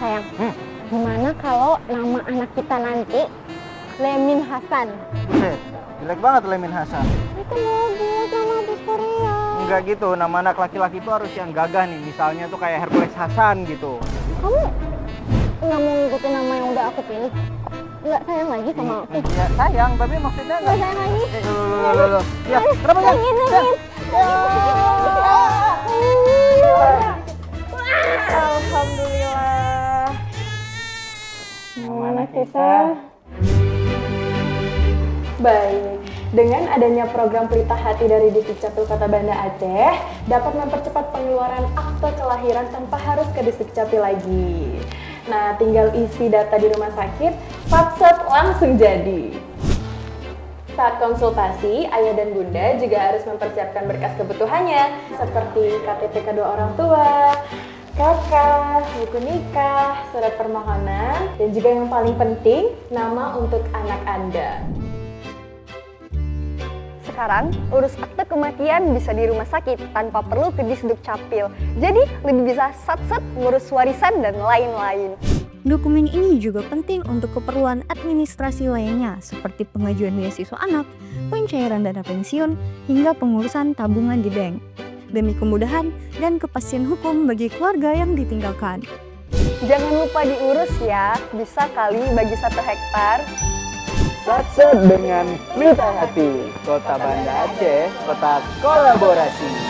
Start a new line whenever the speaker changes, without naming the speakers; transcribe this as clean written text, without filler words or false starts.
sayang. Gimana kalau nama anak kita nanti Lemin Hasan?
Jelek banget Lemin Hasan.
Itu bagus sama di Korea.
Enggak gitu, nama anak laki-laki itu harus yang gagah nih. Misalnya tuh kayak Hercules Hasan gitu.
Kamu nggak mau ngikutin nama yang udah aku pilih? Nggak sayang lagi sama aku?
Ya sayang, tapi maksudnya
Nggak sayang lagi?
Ya, kenapa ya?
Alhamdulillah.
Mana
kita?
Baik, dengan adanya program Pelita Hati dari Disdukcapil Kota Banda Aceh dapat mempercepat pengeluaran akte kelahiran tanpa harus ke Disdukcapil lagi. Nah, tinggal isi data di rumah sakit, sat-sat langsung jadi. Saat konsultasi, ayah dan bunda juga harus mempersiapkan berkas kebutuhannya seperti KTP kedua orang tua, kakak, buku nikah, surat permohonan, dan juga yang paling penting, nama untuk anak Anda.
Sekarang, urus akte kematian bisa di rumah sakit tanpa perlu ke Disdukcapil. Jadi, lebih bisa sat-sat ngurus warisan dan lain-lain.
Dokumen ini juga penting untuk keperluan administrasi lainnya seperti pengajuan beasiswa anak, pencairan dana pensiun, hingga pengurusan tabungan di bank. Demi kemudahan dan kepastian hukum bagi keluarga yang ditinggalkan.
Jangan lupa diurus ya, bisa kali bagi 1 hektar.
Sat-sat dengan Pelita Hati. Kota Banda Aceh, kota kolaborasi.